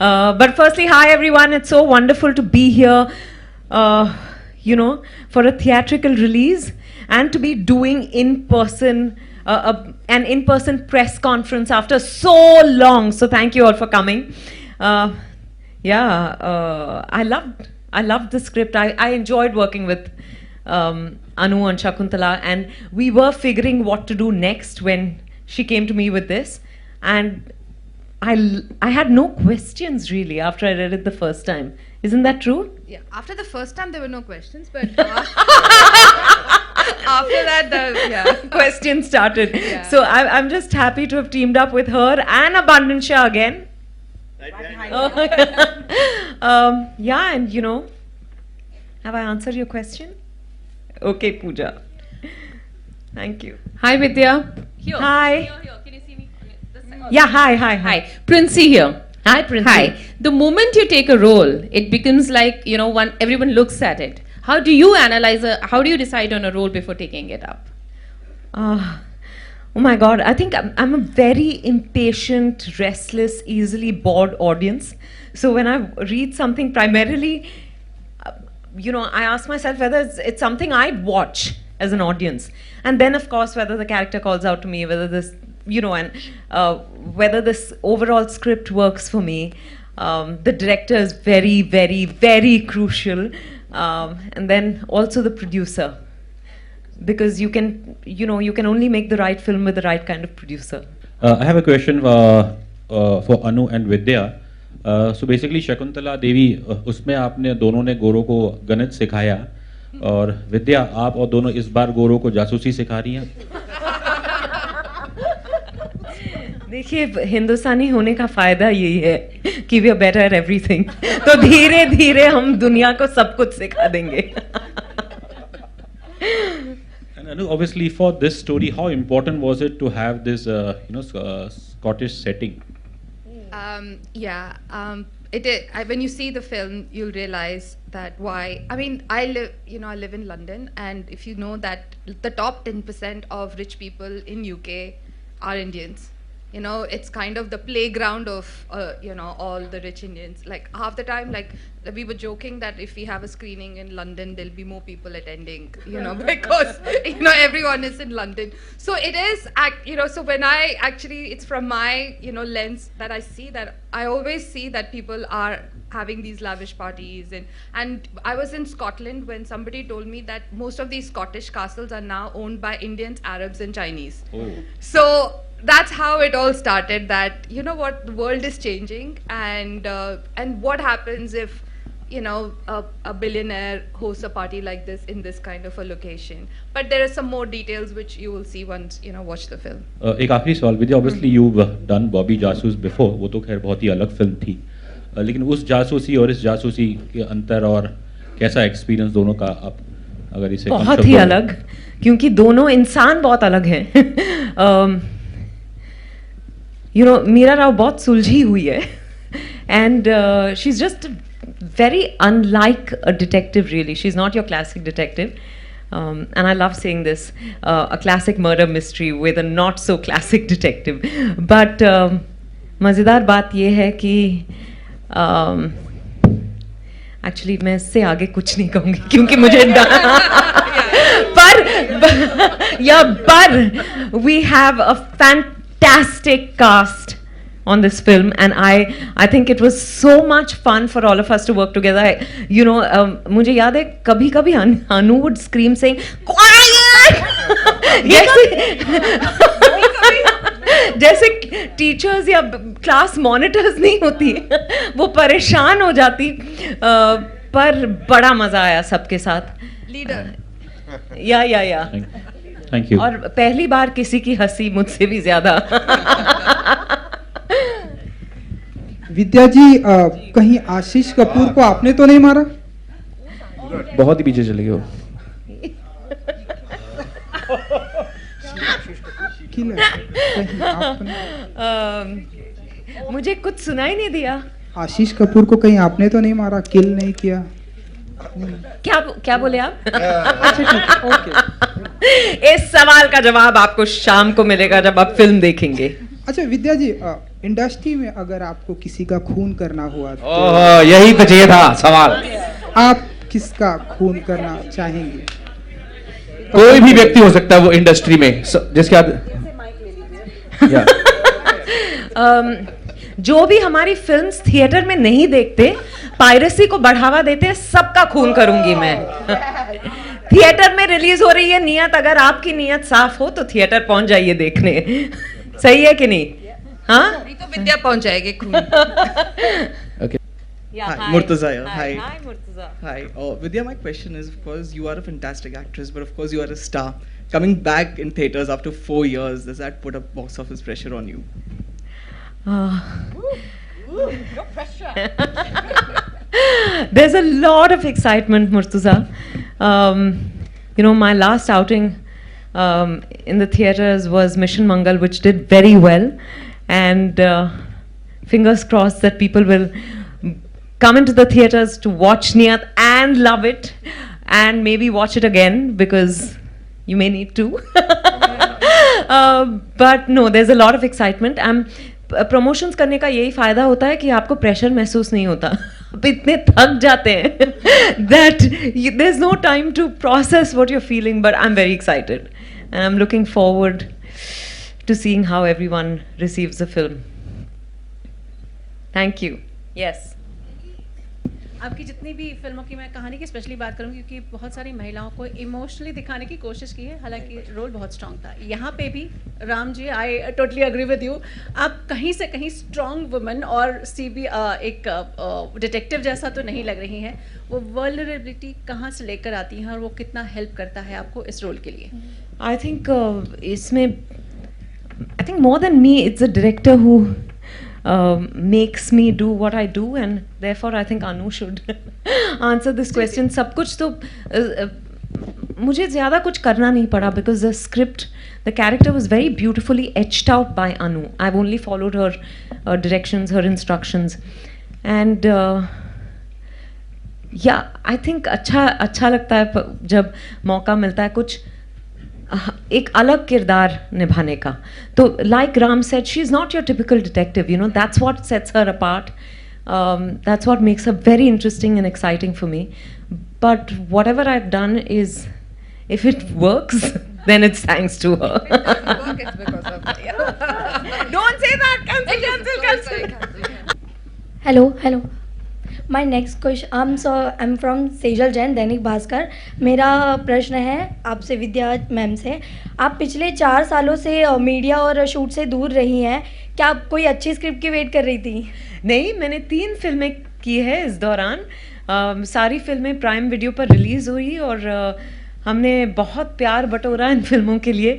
But firstly, hi everyone. It's so wonderful to be here, for a theatrical release and to be doing an in-person press conference after so long. So thank you all for coming. I loved the script. I enjoyed working with Anu and Shakuntala, and we were figuring what to do next when she came to me with this, and I had no questions really after I read it the first time. Isn't that true? Yeah, after the first time there were no questions, but after that, questions started. Yeah. So I'm just happy to have teamed up with her and Abundancia again. And have I answered your question? Okay, Pooja. Thank you. Hi, Vidya. Here. Hi. Here. Can you see me? This side. Yeah, hi. Hi. Princey here. Hi, Princey. Hi. The moment you take a role, it becomes like, everyone looks at it. How do you analyze how do you decide on a role before taking it up? Oh my God, I think I'm a very impatient, restless, easily bored audience. So when I read something primarily, I ask myself whether it's something I'd watch as an audience. And then, of course, whether the character calls out to me, whether this, whether this overall script works for me. The director is very, very, very crucial. And then also the producer. Because you can only make the right film with the right kind of producer. I have a question for Anu and Vidya. So basically Shakuntala Devi, उसमें आपने दोनों ने गोरों को गणित सिखाया और विद्या आप और दोनों इस बार गोरों को जासूसी सिखा रही हैं. देखिए हिंदुस्तानी होने का फायदा यही है कि we are better at everything. तो धीरे धीरे हम दुनिया को सब कुछ सिखा देंगे. And Anu, obviously for this story, how important was it to have this Scottish setting? It is. When you see the film, you'll realize that why. I mean, I live in London, and if you know that the top 10% of rich people in UK are Indians. It's kind of the playground of all the rich Indians. Like half the time, like we were joking that if we have a screening in London, there'll be more people attending. Because everyone is in London. So it is. So when I actually, it's from my lens that I see that I always see that people are having these lavish parties and I was in Scotland when somebody told me that most of these Scottish castles are now owned by Indians, Arabs, and Chinese. Oh. So that's how it all started, that the world is changing, and what happens if a billionaire hosts a party like this in this kind of a location. But there are some more details which you will see once watch the film. एक आखिरी सवाल विद्या, obviously you've done Bobby जासूस before, वो तो खैर बहुत ही अलग film थी, लेकिन उस जासूसी और इस जासूसी के अंतर और कैसा एक्सपीरियंस दोनों का आप अगर इसे बहुत ही अलग, क्योंकि दोनों इंसान बहुत अलग हैं. मीरा राव बहुत सुलझी हुई है, and she's just very unlike a detective really. She's not your classic detective, and I love saying this, a classic murder mystery with a not so classic detective. But मज़ेदार बात ये है कि एक्चुअली मैं इससे आगे कुछ नहीं कहूँगी क्योंकि मुझे पर we have a fantastic cast on this film, and I think it was so much fun for all of us to work together. मुझे याद है कभी-कभी Anu would scream saying quiet. जैसे टीचर्स या क्लास मॉनिटर्स नहीं होती, वो परेशान हो जाती, पर बड़ा मजा आया सबके साथ. लीडर. या. Thank you. और पहली बार किसी की हंसी मुझसे भी ज्यादा. विद्या जी, कहीं आशीष कपूर को आपने तो नहीं मारा? बहुत ही पीछे चले गए. मुझे कुछ सुनाई नहीं दिया. आशीष कपूर को कहीं आपने तो नहीं मारा, किल नहीं किया? क्या बोले आप? अच्छा ठीक, ओके. इस सवाल का जवाब आपको शाम को मिलेगा जब आप फिल्म देखेंगे. अच्छा विद्या जी, इंडस्ट्री में अगर आपको किसी का खून करना हुआ तो ओह, यही तो चाहिए था सवाल। आप किसका खून करना चाहेंगे? कोई भी व्यक्ति हो सकता है वो इंडस्ट्री में जिसके बाद या जो भी हमारी फिल्म्स थिएटर में नहीं देखते, पायरेसी को बढ़ावा देते हैं, सबका खून करूंगी मैं। थिएटर में रिलीज हो रही है नियत, अगर आपकी नियत साफ हो तो थिएटर पहुंच जाइए देखने। सही है कि नहीं? हाँ, नहीं तो विद्या पहुंच जाएगी खून। Yeah, Hi, Murtaza here. Hi. Hi, Murtaza. Hi. Vidya, my question is, of course, you are a fantastic actress, but of course, you are a star. Coming back in theaters after 4 years, does that put a box office pressure on you? No pressure. There's a lot of excitement, Murtaza. You know, my last outing in the theaters was Mission Mangal, which did very well. And fingers crossed that people will come into the theaters to watch Neeyat and love it, and maybe watch it again because you may need to. But no, there's a lot of excitement. Promotions करने का यही फायदा होता है कि आपको pressure महसूस नहीं होता। आप इतने थक जाते हैं that there's no time to process what you're feeling. But I'm very excited, and I'm looking forward to seeing how everyone receives the film. Thank you. Yes. आपकी जितनी भी फिल्मों की मैं कहानी की स्पेशली बात करूँगी, क्योंकि बहुत सारी महिलाओं को इमोशनली दिखाने की कोशिश की है, हालांकि रोल बहुत स्ट्रांग था। यहाँ पे भी Ram ji, I totally agree with you, आप कहीं से कहीं स्ट्रांग वुमन और एक डिटेक्टिव जैसा तो नहीं लग रही हैं। वो वल्नरेबिलिटी कहाँ से लेकर आती हैं और वो कितना हेल्प करता है आपको इस रोल के लिए? I think इसमें I think more than me, it's a director who makes me do what I do, and therefore I think Anu should answer this question. सब कुछ तो मुझे ज़्यादा कुछ करना नहीं पड़ा because the script, the character was very beautifully etched out by Anu. I've only followed her directions, her instructions, and yeah, I think अच्छा लगता है जब मौका मिलता है कुछ एक अलग किरदार निभाने का। तो like Ram said, she's not your typical detective, you know, that's what sets her apart. That's what makes her very interesting and exciting for me. But whatever I've done is, if it works, then it's thanks to her. If it doesn't work, it's because of Vidya. Don't say that! Cancel. Hello. My next question, I'm from Sejal Jain, Dainik Bhaskar. मेरा प्रश्न है आपसे विद्या ma'am से, आप पिछले 4 सालों से media और शूट से दूर रही हैं, क्या आप कोई अच्छी स्क्रिप्ट की वेट कर रही थी? नहीं, मैंने 3 फिल्में की है इस दौरान। सारी फिल्में प्राइम वीडियो पर रिलीज़ हुई और हमने बहुत प्यार बटोरा इन फिल्मों के लिए।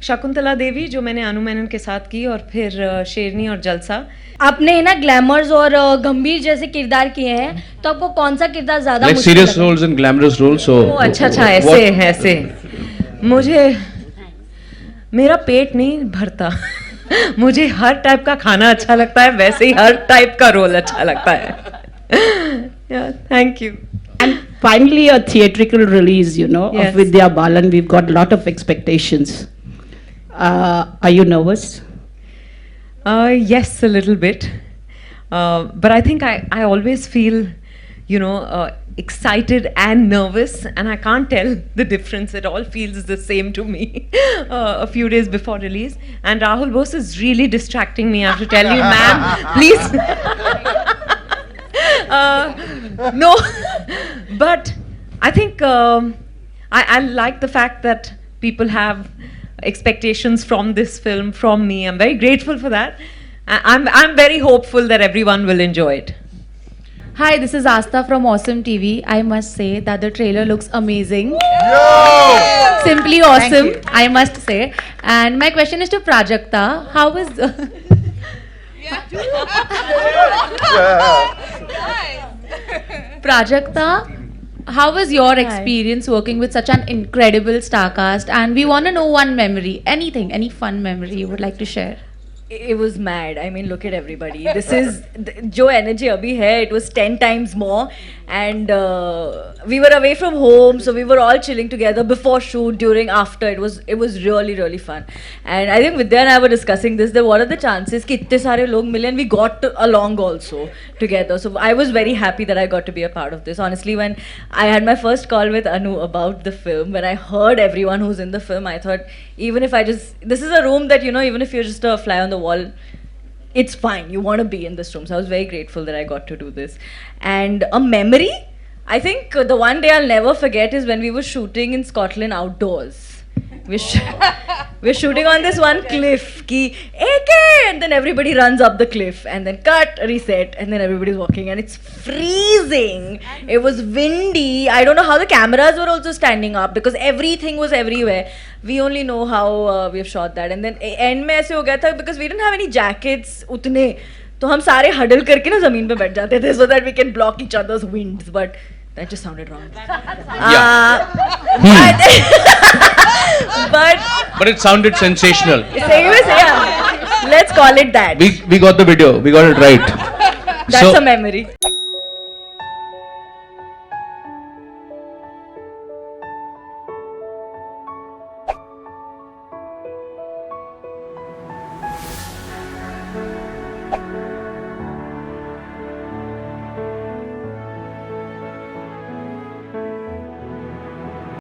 शकुंतला देवी जो मैंने अनु मेनन के साथ की, और फिर शेरनी और जलसा। आपने ना ग्लैमर्स और गंभीर जैसे किरदार किए हैं, तो आपको कौन सा किरदार ज्यादा like serious roles and glamorous roles, so अच्छा ऐसे मुझे मेरा पेट नहीं भरता। मुझे हर टाइप का खाना अच्छा लगता है, वैसे ही हर टाइप का रोल अच्छा लगता है। Thank you. And finally, a theatrical release, you know, Yes. of Vidya Balan. We've got a lot of expectations. Are you nervous? Yes, a little bit. But I think I always feel, you know, excited and nervous, and I can't tell the difference. It all feels the same to me a few days before release. And Rahul Bose is really distracting me, I have to tell you, ma'am, please. No, but I think I like the fact that people have expectations from this film from me. I'm very grateful for that. I'm very hopeful that everyone will enjoy it. Hi, this is Asta from Awesome TV. I must say that the trailer looks amazing. Simply awesome, I must say. And my question is to Prajakta. How is Prajakta, how was your experience working with such an incredible star cast? And we want to know one memory, anything, any fun memory you would like to share. it was mad. I mean, look at everybody. This is जो energy अभी है. It was 10 times more, and we were away from home, so we were all chilling together before shoot, during, after. It was really fun. And I think Vidya and I were discussing this. That what are the chances कि इतने सारे लोग मिले and we got along also together. So I was very happy that I got to be a part of this. Honestly, when I had my first call with Anu about the film, when I heard everyone who's in the film, I thought, even if this is a room that, you know, even if you're just a fly on the wall, it's fine. You want to be in this room. So I was very grateful that I got to do this. And a memory, I think the one day I'll never forget is when we were shooting in Scotland outdoors. We're shooting on this one cliff, ki AK, and then everybody runs up the cliff, and then cut, reset, and then everybody's walking, and it's freezing. It was windy. I don't know how the cameras were also standing up because everything was everywhere. We only know how we've shot that. And then end में ऐसे हो गया था because we didn't have any jackets उतने, तो हम सारे huddle करके ना ज़मीन पे बैठ जाते थे so that we can block each other's winds. But that just sounded wrong. But it sounded sensational. Yeah. Let's call it that. We got the video. We got it right. That's a memory.